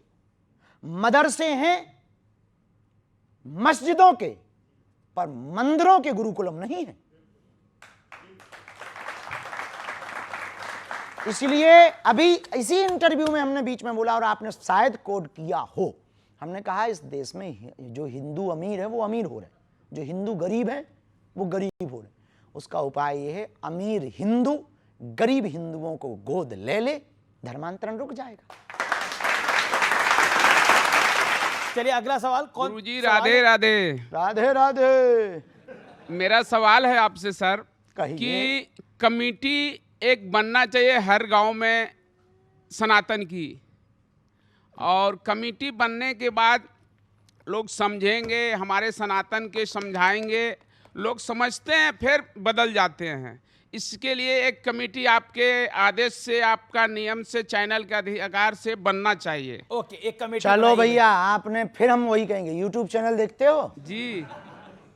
मदरसे हैं मस्जिदों के, पर मंदिरों के गुरुकुलम नहीं है। इसलिए अभी इसी इंटरव्यू में हमने बीच में बोला और आपने शायद कोड किया हो, हमने कहा इस देश में जो हिंदू अमीर है वो अमीर हो रहे, जो हिंदू गरीब है वो गरीब हो रहे। उसका उपाय ये है, अमीर हिंदू गरीब हिंदुओं को गोद ले ले, धर्मांतरण रुक जाएगा। चलिए अगला सवाल। कौन? गुरुजी राधे राधे। राधे राधे। मेरा सवाल है आपसे सर कहिए। कि कमेटी एक बनना चाहिए हर गांव में सनातन की, और कमेटी बनने के बाद लोग समझेंगे, हमारे सनातन के समझाएंगे, लोग समझते हैं फिर बदल जाते हैं। इसके लिए एक कमेटी आपके आदेश से, आपका नियम से, चैनल के अधिकार से बनना चाहिए। ओके, एक कमेटी। चलो भैया, आपने फिर हम वही कहेंगे, यूट्यूब चैनल देखते हो? जी।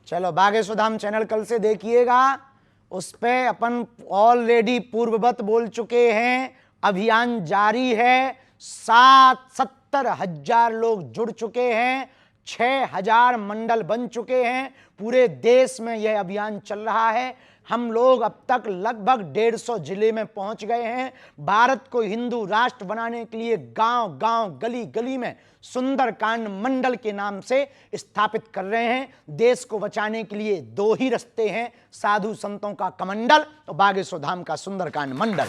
चलो बागेश्वधाम चैनल कल से देखिएगा, उस पे अपन ऑलरेडी पूर्ववत बोल चुके हैं, अभियान जारी है, 70,000 लोग जुड़ चुके हैं, 6,000 मंडल बन चुके हैं, पूरे देश में यह अभियान चल रहा है। हम लोग अब तक लगभग 150 जिले में पहुंच गए हैं। भारत को हिंदू राष्ट्र बनाने के लिए गांव गांव, गली गली में सुंदरकांड मंडल के नाम से स्थापित कर रहे हैं। देश को बचाने के लिए 2 ही रास्ते हैं, साधु संतों का कमंडल और बागेश्वर धाम का सुंदरकांड मंडल।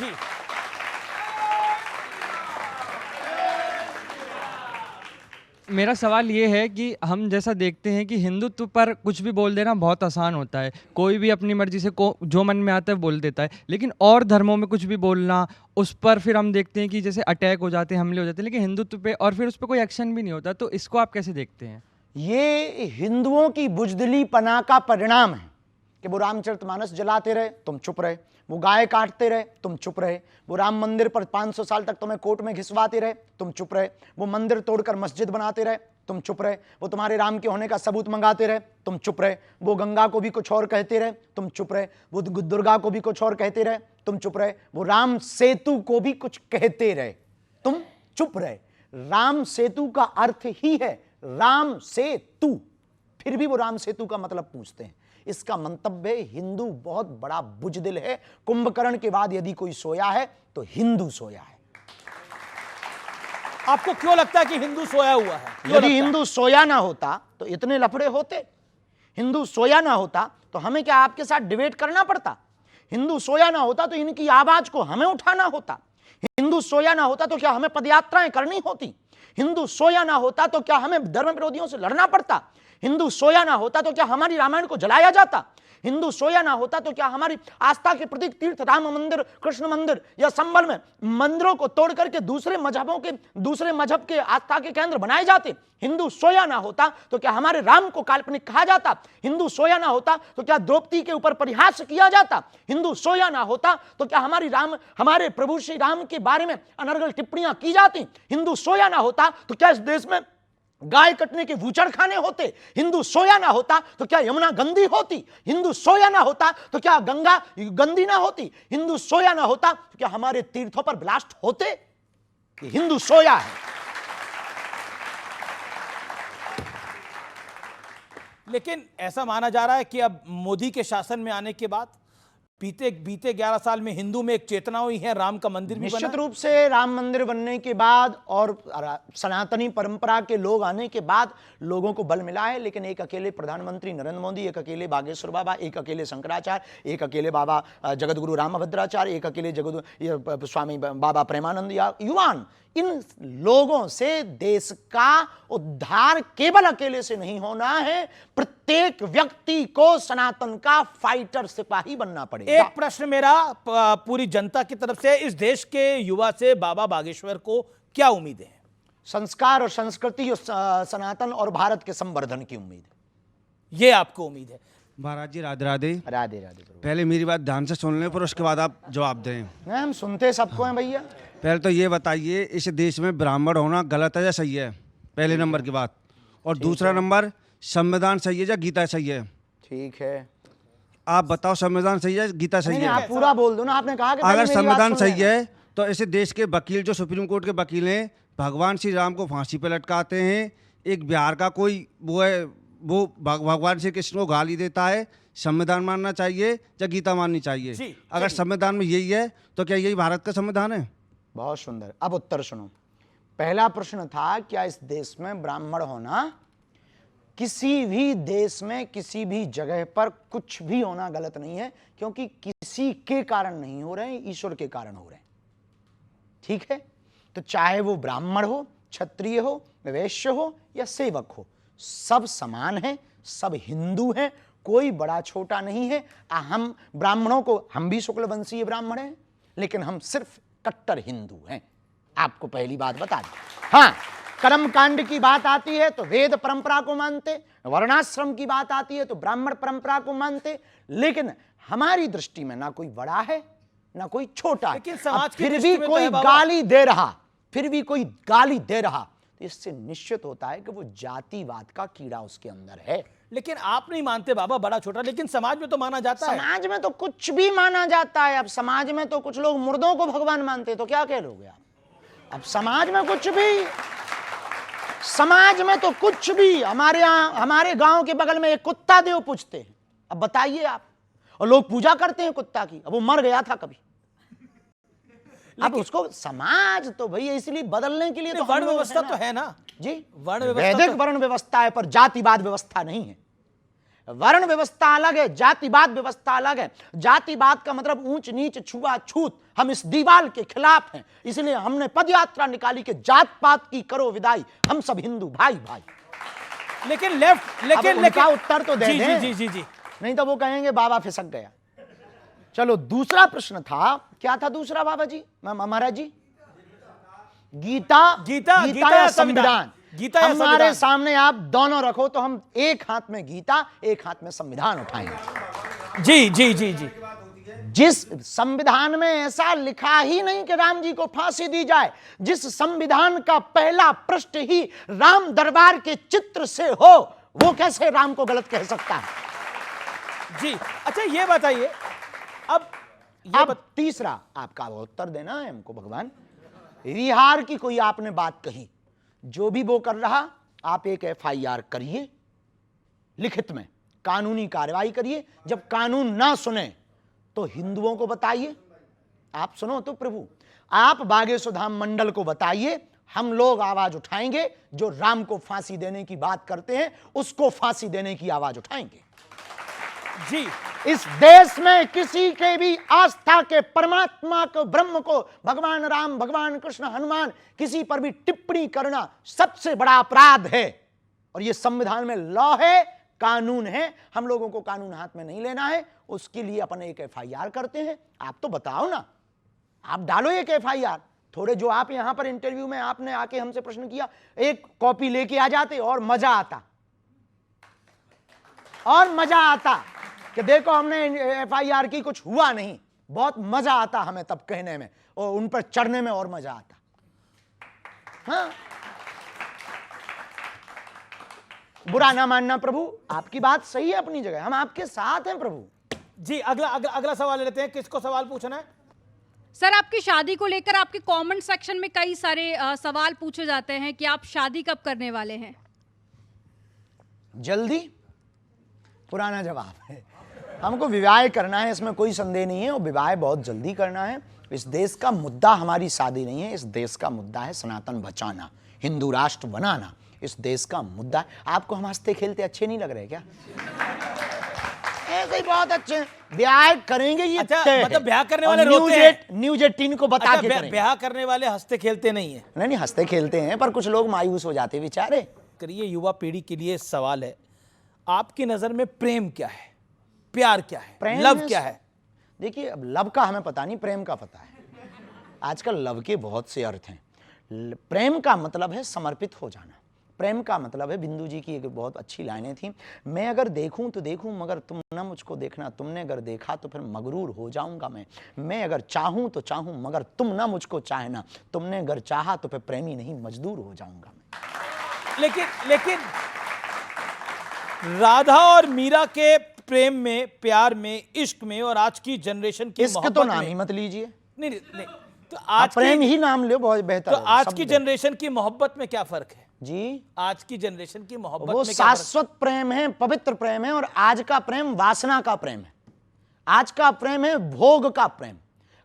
मेरा सवाल ये है कि हम जैसा देखते हैं कि हिंदुत्व पर कुछ भी बोल देना बहुत आसान होता है, कोई भी अपनी मर्जी से जो मन में आता है बोल देता है, लेकिन और धर्मों में कुछ भी बोलना, उस पर फिर हम देखते हैं कि जैसे अटैक हो जाते हैं, हमले हो जाते हैं, लेकिन हिंदुत्व पे और फिर उस पर कोई एक्शन भी नहीं होता। तो इसको आप कैसे देखते हैं? ये हिंदुओं की बुजदिली पना का परिणाम है कि वो रामचरितमानस जलाते रहे, तुम चुप रहे, वो गाय काटते रहे, तुम चुप रहे, वो राम मंदिर पर 500 साल तक तुम्हें कोर्ट में घिसवाते रहे, तुम चुप रहे, वो मंदिर तोड़कर मस्जिद बनाते रहे, तुम चुप रहे, वो तुम्हारे राम के होने का सबूत मंगाते रहे, तुम चुप रहे, वो गंगा को भी कुछ और कहते रहे, तुम चुप रहे, वो दुर्गा को भी कुछ और कहते रहे, तुम चुप रहे, वो राम सेतु को भी कुछ कहते रहे, तुम चुप रहे। राम सेतु का अर्थ ही है राम सेतु, फिर भी वो राम सेतु का मतलब पूछते हैं। इसका मंतव्य हिंदू बहुत बड़ा बुजदिल है। कुंभकर्ण के बाद यदि कोई सोया है तो हिंदू सोया है। आपको क्यों लगता है कि हिंदू सोया हुआ है? यदि हिंदू सोया ना होता तो इतने लफड़े होते? हिंदू सोया ना होता तो हमें क्या आपके साथ डिबेट करना पड़ता? हिंदू सोया ना होता तो इनकी आवाज को हमें उठाना होता? हिंदू सोया ना होता तो क्या हमें पदयात्राएं करनी होती? हिंदू सोया ना होता तो क्या हमें धर्म विरोधियों से लड़ना पड़ता? हिंदू सोया ना होता तो क्या हमारी रामायण को जलाया जाता? हिंदू सोया ना होता तो क्या हमारी आस्था के प्रतीक तीर्थ राम मंदिर, कृष्ण मंदिर या संबल में मंदिरों को तोड़ करके दूसरे मजहब के आस्था के केंद्र बनाए जाते? हिंदू सोया ना होता तो क्या हमारे राम को काल्पनिक कहा जाता? हिंदू सोया ना होता तो क्या द्रौपदी के ऊपर परिहास किया जाता? हिंदू सोया ना होता तो क्या हमारे प्रभु श्री राम के बारे में अनर्गल टिप्पणियां की जाती? हिंदू सोया ना होता तो क्या इस देश में गाय कटने के वूचड़ खाने होते? हिंदू सोया ना होता तो क्या यमुना गंदी होती? हिंदू सोया ना होता तो क्या गंगा गंदी ना होती? हिंदू सोया ना होता तो क्या हमारे तीर्थों पर ब्लास्ट होते? कि हिंदू सोया है। लेकिन ऐसा माना जा रहा है कि अब मोदी के शासन में आने के बाद बीते 11 साल में हिंदू में एक चेतना हुई है, राम का मंदिर भी बना। निश्चित रूप से राम मंदिर बनने के बाद और सनातनी परंपरा के लोग आने के बाद लोगों को बल मिला है। लेकिन एक अकेले प्रधानमंत्री नरेंद्र मोदी, एक अकेले बागेश्वर बाबा, एक अकेले शंकराचार्य, एक अकेले बाबा जगतगुरु रामभद्राचार्य, एक अकेले स्वामी बाबा प्रेमानंद युवान, इन लोगों से देश का उद्धार केवल अकेले से नहीं होना है। प्रत्येक व्यक्ति को सनातन का फाइटर सिपाही बनना पड़ेगा। एक प्रश्न मेरा पूरी जनता की तरफ से, इस देश के युवा से बाबा बागेश्वर को क्या उम्मीदें हैं? संस्कार और संस्कृति और सनातन और भारत के संवर्धन की उम्मीद है। ये आपको उम्मीद है? महाराज जी राधे राधे। राधे राधे। पहले मेरी बात ध्यान से सुन लें, फिर उसके बाद आप जवाब दें। हम सुनते सबको हैं भैया। पहले तो ये बताइए, इस देश में ब्राह्मण होना गलत है या सही है? पहले नंबर की बात। और दूसरा नंबर, संविधान सही है या गीता सही है? ठीक है, आप बताओ, संविधान सही है गीता सही है? आप पूरा बोल दो ना, आपने कहा कि अगर संविधान सही है तो इस देश के वकील, जो सुप्रीम कोर्ट के वकील हैं, भगवान श्री राम को फांसी पर लटकाते हैं। एक बिहार का कोई वो भगवान श्री कृष्ण को गाली देता है। संविधान मानना चाहिए या गीता माननी चाहिए? अगर संविधान में यही है तो क्या यही भारत का संविधान है? बहुत सुंदर। अब उत्तर सुनो। पहला प्रश्न था, क्या इस देश में ब्राह्मण होना, किसी भी देश में किसी भी जगह पर कुछ भी होना गलत नहीं है, क्योंकि किसी के कारण नहीं हो रहे हैं, ईश्वर के कारण हो रहे हैं। ठीक है, तो चाहे वो ब्राह्मण हो, क्षत्रिय हो, वैश्य हो या सेवक हो, सब समान हैं, सब हिंदू हैं, कोई बड़ा छोटा नहीं है। हम ब्राह्मणों को, हम भी शुक्ल वंशीय ब्राह्मण हैं, लेकिन हम सिर्फ कट्टर हिंदू हैं। आपको पहली बात बता दी। हाँ, कर्म कांड की बात आती है तो वेद परंपरा को मानते, वर्णाश्रम की बात आती है तो ब्राह्मण परंपरा को मानते, लेकिन हमारी दृष्टि में ना कोई बड़ा है ना कोई छोटा है। लेकिन समाज फिर भी कोई गाली दे रहा, तो इससे निश्चित होता है कि वो जातिवाद का कीड़ा उसके अंदर है। लेकिन आप नहीं मानते बाबा बड़ा छोटा, लेकिन समाज में तो माना जाता है। समाज में तो कुछ भी माना जाता है। अब समाज में तो कुछ लोग मुर्दों को भगवान मानते, तो क्या कह लोगे आप? अब समाज में तो कुछ भी हमारे यहाँ, हमारे गांव के बगल में एक कुत्ता देव पूजते हैं। अब बताइए आप, और लोग पूजा करते हैं कुत्ता की। अब वो मर गया था कभी, अब उसको समाज तो भैया इसलिए बदलने के लिए तो वर्ण व्यवस्था तो है ना जी, वैदिक वर्ण व्यवस्था है, पर जातिवाद व्यवस्था नहीं है। वर्ण व्यवस्था अलग है, जातिवाद व्यवस्था अलग है। जातिवाद का मतलब ऊंच नीच छुआछूत, हम इस दीवार के खिलाफ हैं। इसलिए हमने पदयात्रा निकाली कि जात पात की करो विदाई, हम सब हिंदू भाई भाई। लेकिन लेकिन उत्तर तो दे दें। जी, नहीं तो वो कहेंगे बाबा फिसक गया। चलो, दूसरा प्रश्न था, क्या था दूसरा बाबा जी, महाराज जी? गीता या संविधान? हमारे सामने आप दोनों रखो तो हम एक हाथ में गीता, एक हाथ में संविधान उठाएंगे। जी। जिस संविधान में ऐसा लिखा ही नहीं कि राम जी को फांसी दी जाए, जिस संविधान का पहला पृष्ठ ही राम दरबार के चित्र से हो, वो कैसे राम को गलत कह सकता है? जी, अच्छा ये बताइए, अब तीसरा आपका उत्तर देना है हमको भगवान। बिहार की कोई आपने बात कही, जो भी वो कर रहा, आप एक FIR करिए लिखित में, कानूनी कार्रवाई करिए, जब कानून ना सुने तो हिंदुओं को बताइए। आप सुनो तो प्रभु, आप बागेश्वर धाम मंडल को बताइए, हम लोग आवाज उठाएंगे। जो राम को फांसी देने की बात करते हैं उसको फांसी देने की आवाज उठाएंगे। जी, इस देश में किसी के भी आस्था के परमात्मा को, ब्रह्म को, भगवान राम, भगवान कृष्ण, हनुमान, किसी पर भी टिप्पणी करना सबसे बड़ा अपराध है। और यह संविधान में लॉ है, कानून है। हम लोगों को कानून हाथ में नहीं लेना है, उसके लिए अपन एक FIR करते हैं। आप तो बताओ ना, आप डालो एक FIR। थोड़े जो आप यहां पर इंटरव्यू में आपने आके हमसे प्रश्न किया, एक कॉपी लेके आ जाते और मजा आता, और मजा आता कि देखो हमने FIR की, कुछ हुआ नहीं। बहुत मजा आता हमें तब कहने में और उन पर चढ़ने में और मजा आता। हाँ, बुरा ना मानना प्रभु, आपकी बात सही है अपनी जगह, हम आपके साथ हैं प्रभु। जी, अगला सवाल लेते हैं। किसको सवाल पूछना है? सर, आपकी शादी को लेकर आपके कमेंट सेक्शन में कई सारे सवाल पूछे जाते हैं कि आप शादी कब करने वाले हैं? जल्दी, पुराना जवाब है। हमको विवाह करना है, इसमें कोई संदेह नहीं है, और विवाह बहुत जल्दी करना है। इस देश का मुद्दा हमारी शादी नहीं है, इस देश का मुद्दा है सनातन बचाना, हिंदू राष्ट्र बनाना। इस देश का मुद्दा है। आपको हम हंसते खेलते अच्छे नहीं लग रहे क्या? ऐसे ही बहुत अच्छे ब्याह करेंगे ये। अच्छा, मतलब ब्याह करने वाले रोते हैं। न्यूज़ 18 को बता के करेंगे। ब्याह करने वाले हंसते खेलते नहीं है। नहीं, हंसते खेलते हैं, पर कुछ लोग मायूस हो जाते बेचारे। करिए, युवा पीढ़ी के लिए सवाल है, आपकी नजर में प्रेम क्या है, प्यार क्या है, लव क्या है? देखिए, अब लव का हमें पता नहीं, प्रेम का पता है। आजकल लव के बहुत से अर्थ हैं। प्रेम का मतलब है समर्पित हो जाना। प्रेम का मतलब है, बिंदु जी की एक बहुत अच्छी लाइनें थी, मैं अगर देखूं तो देखूं मगर तुम ना मुझको देखना, तुमने अगर देखा तो फिर मगरूर हो जाऊंगा मैं अगर चाहूं तो चाहूं मगर तुम ना मुझको चाहना, तुमने अगर चाहा तो फिर प्रेमी नहीं मजदूर हो जाऊंगा मैं। लेकिन राधा और मीरा के प्रेम में, प्यार में, इश्क में, और आज की जनरेशन की इश्क तो नाम ही मत लीजिए। नहीं, तो आज प्रेम ही नाम लो, बहुत बेहतर। तो आज की जनरेशन की मोहब्बत में क्या फर्क है जी? आज की जनरेशन की मोहब्बत वो में शाश्वत प्रेम है, पवित्र प्रेम है, और आज का प्रेम वासना का प्रेम है। आज का प्रेम है भोग का प्रेम।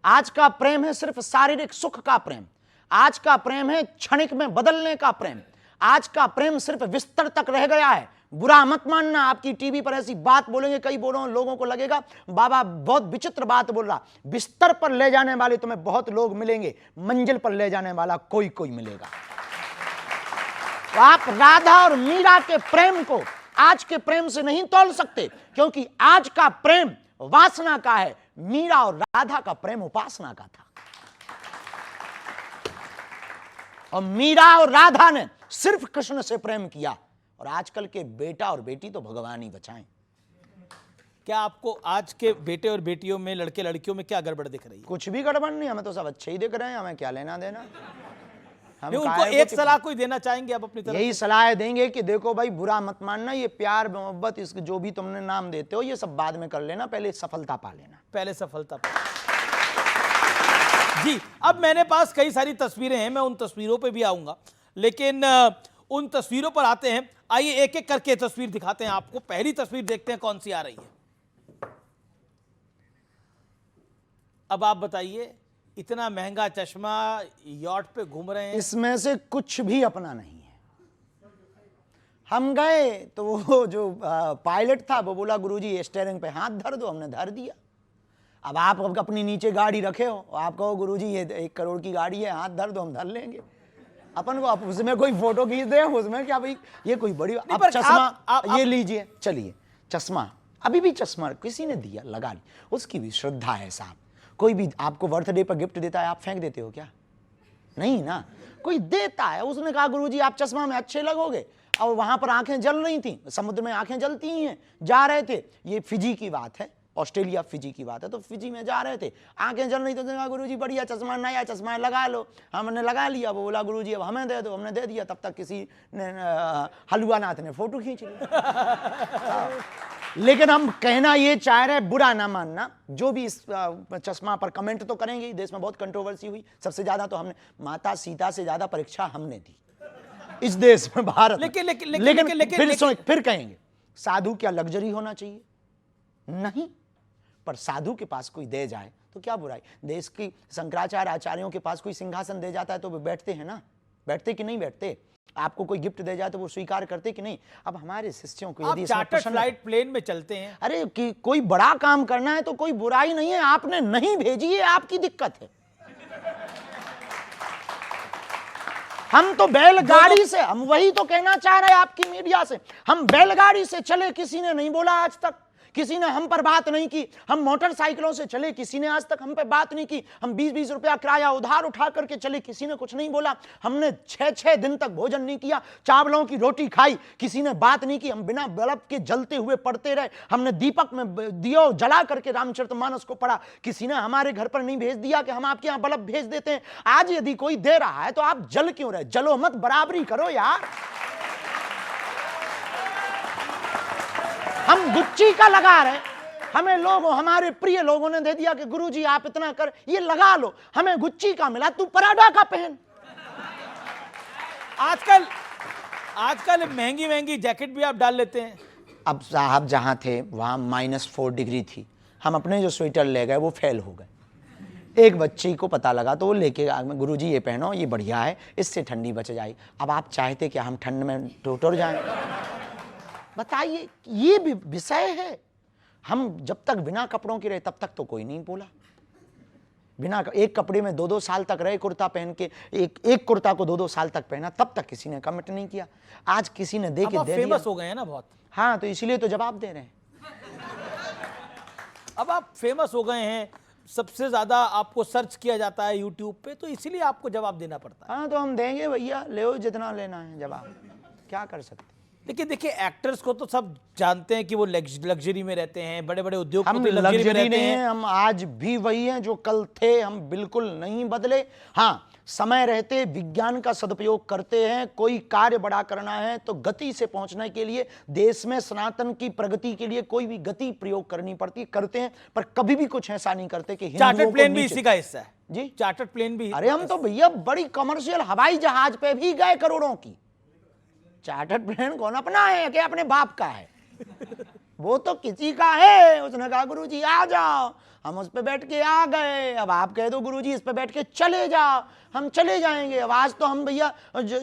आज का प्रेम है सिर्फ शारीरिक सुख का प्रेम। आज का प्रेम है क्षणिक में बदलने का प्रेम। आज का प्रेम सिर्फ बिस्तर तक रह गया है। बुरा मत मानना, आपकी टीवी पर ऐसी बात बोलेंगे कई लोगों को लगेगा बाबा बहुत विचित्र बात बोल रहा। बिस्तर पर ले जाने वाले तुम्हें बहुत लोग मिलेंगे, मंजिल पर ले जाने वाला कोई कोई मिलेगा। तो आप राधा और मीरा के प्रेम को आज के प्रेम से नहीं तोल सकते, क्योंकि आज का प्रेम वासना का है, मीरा और राधा का प्रेम उपासना का था। और मीरा और राधा ने सिर्फ कृष्ण से प्रेम किया, और आजकल के बेटा और बेटी तो भगवान ही बचाएं। क्या आपको आज के बेटे और बेटियों में, लड़के लड़कियों में क्या गड़बड़ दिख रही है? कुछ भी गड़बड़ नहीं, हमें तो सब अच्छे ही दिख रहे हैं, हमें क्या लेना देना। हम उनको एक सलाह कोई देना चाहेंगे आप अपनी तरफ? यही सलाह देंगे कि देखो भाई, बुरा मत मानना, ये प्यार मोहब्बत, इसके जो भी तुमने नाम देते हो ये सब बाद में कर लेना, पहले सफलता पा लेना। पहले सफलता पा। जी, अब मैंने पास कई सारी तस्वीरें हैं, मैं उन तस्वीरों पे भी आऊंगा, लेकिन उन तस्वीरों पर आते हैं। आइए एक एक करके तस्वीर दिखाते हैं आपको। पहली तस्वीर देखते हैं कौन सी आ रही है। अब आप बताइए, इतना महंगा चश्मा, यॉट पे घूम रहे हैं, इसमें से कुछ भी अपना नहीं है। हम गए तो वो जो पायलट था वो बोला गुरुजी स्टीयरिंग पे हाथ धर दो, हमने धर दिया। अब आप अपनी नीचे गाड़ी रखे हो, आप कहो गुरुजी ये 1 करोड़ की गाड़ी है, हाथ धर दो, हम धर लेंगे। अपन को आप उसमें कोई फोटो खींच दे, उसमें क्या भाई ये कोई बड़ी। अब चश्मा ये लीजिए, चलिए चश्मा, अभी भी चश्मा किसी ने दिया, लगा ली, उसकी भी श्रद्धा है साहब। कोई भी आपको बर्थडे पर गिफ्ट देता है, आप फेंक देते हो क्या? नहीं ना, कोई देता है। उसने कहा गुरुजी आप चश्मा में अच्छे लगोगे, और वहां पर आंखें जल रही थी, समुद्र में आंखें जलती ही हैं, जा रहे थे, ये फिजी की बात है, ऑस्ट्रेलिया फिजी की बात है, तो फिजी में जा रहे थे, आंखें जल रही तो कहा गुरुजी बढ़िया चश्मा, नया चश्मा है, लगा लो। हमने लगा लिया, वो बोला गुरुजी अब हमें दे दो, हमने दे दिया। तब तक किसी ने हलवा नाथ ने फोटो खींच लिया। लेकिन हम कहना ये चाह रहे, बुरा ना मानना, जो भी इस चश्मा पर कमेंट तो करेंगे, देश में बहुत कंट्रोवर्सी हुई, सबसे ज्यादा तो हमने माता सीता से ज्यादा परीक्षा हमने दी इस देश में, भारत। लेकिन फिर कहेंगे साधु क्या लग्जरी होना चाहिए? नहीं। पर साधु के पास कोई दे जाए तो क्या बुराई? देश की शंकराचार्य आचार्यों के पास कोई सिंहासन दे जाता है तो वो बैठते हैं ना, बैठते कि नहीं बैठते? आपको कोई गिफ्ट दे जाए तो वो स्वीकार करते कि नहीं? अब हमारे शिष्यों को यदि चार्टर्ड फ्लाइट प्लेन में चलते हैं, अरे कि कोई बड़ा काम करना है तो कोई बुराई नहीं है, आपने नहीं भेजी है, आपकी दिक्कत है। हम तो बैलगाड़ी से, हम वही तो कहना चाह रहे हैं आपकी मीडिया से, हम बैलगाड़ी से चले, किसी ने नहीं बोला आज तक, किसी ने हम पर बात नहीं की। हम मोटरसाइकिलों से चले, किसी ने आज तक हम पर बात नहीं की। हम 20-20 रुपया किराया उधार उठा करके चले, किसी ने कुछ नहीं बोला। हमने 6-6 दिन तक भोजन नहीं किया, चावलों की रोटी खाई, किसी ने बात नहीं की। हम बिना बल्ब के जलते हुए पढ़ते रहे। हमने दीपक में दियो जला करके रामचरितमानस को पढ़ा, किसी ने हमारे घर पर नहीं भेज दिया कि हम आपके यहाँ बल्ब भेज देते हैं। आज यदि कोई दे रहा है तो आप जल क्यों रहे? जलो मत, बराबरी करो यार। हम गुच्ची का लगा रहे, हमें लोगों, हमारे प्रिय लोगों ने दे दिया कि गुरुजी आप इतना कर, ये लगा लो, हमें गुच्ची का मिला, तू पराडा का पहन। आजकल महंगी महंगी जैकेट भी आप डाल लेते हैं। अब साहब जहां थे वहां -4 डिग्री थी, हम अपने जो स्वेटर ले गए वो फेल हो गए। एक बच्ची को पता लगा तो वो लेके आ गए, गुरुजी ये पहनो, ये बढ़िया है, इससे ठंडी बच जाएगी। अब आप चाहते कि हम ठंड में टोटर जाएं? बताइए, ये भी विषय है। हम जब तक बिना कपड़ों के रहे तब तक तो कोई नहीं बोला। बिना एक कपड़े में 2-2 साल तक रहे, कुर्ता पहन के, एक कुर्ता को 2-2 साल तक पहना, तब तक किसी ने कमेंट नहीं किया। आज किसी ने दे के दे फेमस हो गए हैं ना बहुत। हाँ, तो इसीलिए तो जवाब दे रहे हैं। अब आप फेमस हो गए हैं, सबसे ज्यादा आपको सर्च किया जाता है यूट्यूब पे, तो इसीलिए आपको जवाब देना पड़ता है। हाँ, तो हम देंगे भैया, ले जितना लेना है जवाब, क्या कर सकते। लेकिन देखिए, एक्टर्स को तो सब जानते हैं कि वो लग्जरी में रहते हैं, बड़े बड़े उद्योगपति हम लग्जरी नहीं हैं, हम आज भी वही हैं जो कल थे, हम बिल्कुल नहीं बदले। हाँ, समय रहते विज्ञान का सदुपयोग करते हैं। कोई कार्य बड़ा करना है तो गति से पहुंचने के लिए, देश में सनातन की प्रगति के लिए कोई भी गति प्रयोग करनी पड़ती, करते हैं, पर कभी भी कुछ ऐसा नहीं करते कि चार्टर्ड प्लेन भी इसी का हिस्सा है जी। चार्टर्ड प्लेन भी, अरे हम तो भैया बड़ी कमर्शियल हवाई जहाज पे भी गए करोड़ों की। चार्टर्ड प्लेन कौन अपना है कि अपने बाप का है? वो तो किसी का है। उसने कहा गुरुजी आ जाओ, हम उस पे बैठ के आ गए। अब आप कह दो गुरुजी इस पे बैठ के चले जाओ, हम चले जाएंगे। अब आज तो हम भैया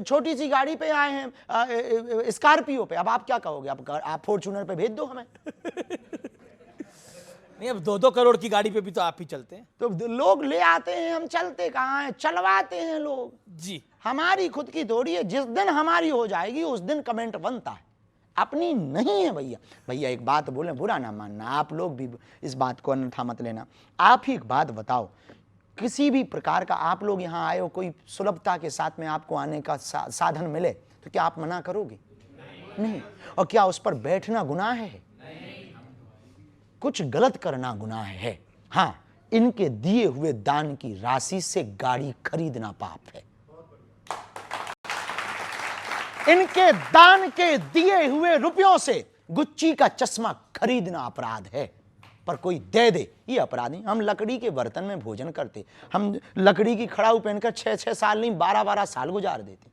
छोटी सी गाड़ी पे आए हैं, स्कॉर्पियो पे। अब आप क्या कहोगे? आप फॉर्च्यूनर पे भेज दो हमें। नहीं, अब 2-2 करोड़ की गाड़ी पे भी तो आप ही चलते हैं। तो लोग ले आते हैं, हम चलते कहाँ हैं, चलवाते हैं लोग जी। हमारी खुद की थोड़ी है, जिस दिन हमारी हो जाएगी उस दिन कमेंट बनता है, अपनी नहीं है भैया। भैया एक बात बोले, बुरा ना मानना, आप लोग भी इस बात को अन्यथा मत लेना। आप ही एक बात बताओ, किसी भी प्रकार का आप लोग यहाँ आए हो, कोई सुलभता के साथ में आपको आने का साधन मिले तो क्या आप मना करोगे? नहीं। और क्या उस पर बैठना गुनाह है? कुछ गलत करना गुनाह है। हाँ, इनके दिए हुए दान की राशि से गाड़ी खरीदना पाप है। इनके दान के दिए हुए रुपयों से गुच्ची का चश्मा खरीदना अपराध है। पर कोई दे दे ये अपराध नहीं। हम लकड़ी के बर्तन में भोजन करते, हम लकड़ी की खड़ाऊ पहनकर 6-6 साल नहीं 12-12 साल गुजार देते,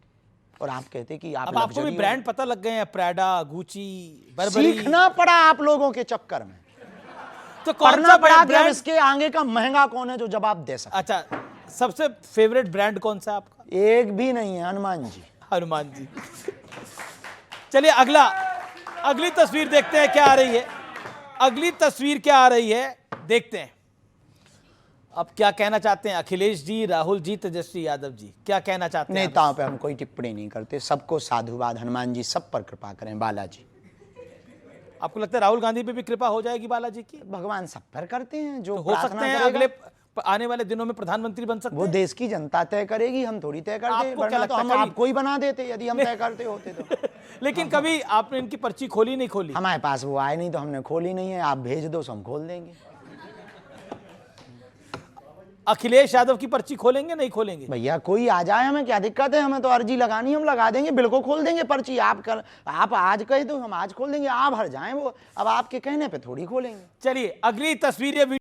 और आप कहते कि आप, अब आपको भी ब्रांड पता लग गए हैं, प्राडा, गुची, बर्बरी। सीखना पड़ा आप लोगों के चक्कर में, तो कौन सा ब्रांड इसके आगे का महंगा कौन है जो जवाब दे सकता? अच्छा, सबसे फेवरेट ब्रांड कौन सा आपका? एक भी नहीं है, हनुमान जी। हनुमान जी। चलिए अगली तस्वीर देखते हैं क्या आ रही है। अगली तस्वीर क्या आ रही है देखते हैं। अब क्या कहना चाहते हैं अखिलेश जी, राहुल जी, तेजस्वी यादव जी, क्या कहना चाहते हैं? नेताओं पे हम कोई टिप्पणी नहीं करते, सबको साधुवाद। हनुमान जी सब पर कृपा करें, बालाजी। आपको लगता है राहुल गांधी पे भी कृपा हो जाएगी बालाजी की? भगवान सब पर करते हैं, जो तो हो सकते हैं अगले आने वाले दिनों में प्रधानमंत्री बन सकते हैं। वो देश की जनता तय करेगी, हम थोड़ी तय करते, वरना तो हम आपको ही बना देते यदि हम तय करते होते तो। लेकिन कभी आपने इनकी पर्ची खोली नहीं खोली? हमारे पास वो आए नहीं तो हमने खोली नहीं है, आप भेज दो तो हम खोल देंगे। अखिलेश यादव की पर्ची खोलेंगे नहीं खोलेंगे? भैया कोई आ जाए, हमें क्या दिक्कत है, हमें तो अर्जी लगानी, हम लगा देंगे, बिल्कुल खोल देंगे पर्ची। आप आज कहे तो हम आज खोल देंगे, आप हर जाएं, वो अब आपके कहने पे थोड़ी खोलेंगे। चलिए अगली तस्वीर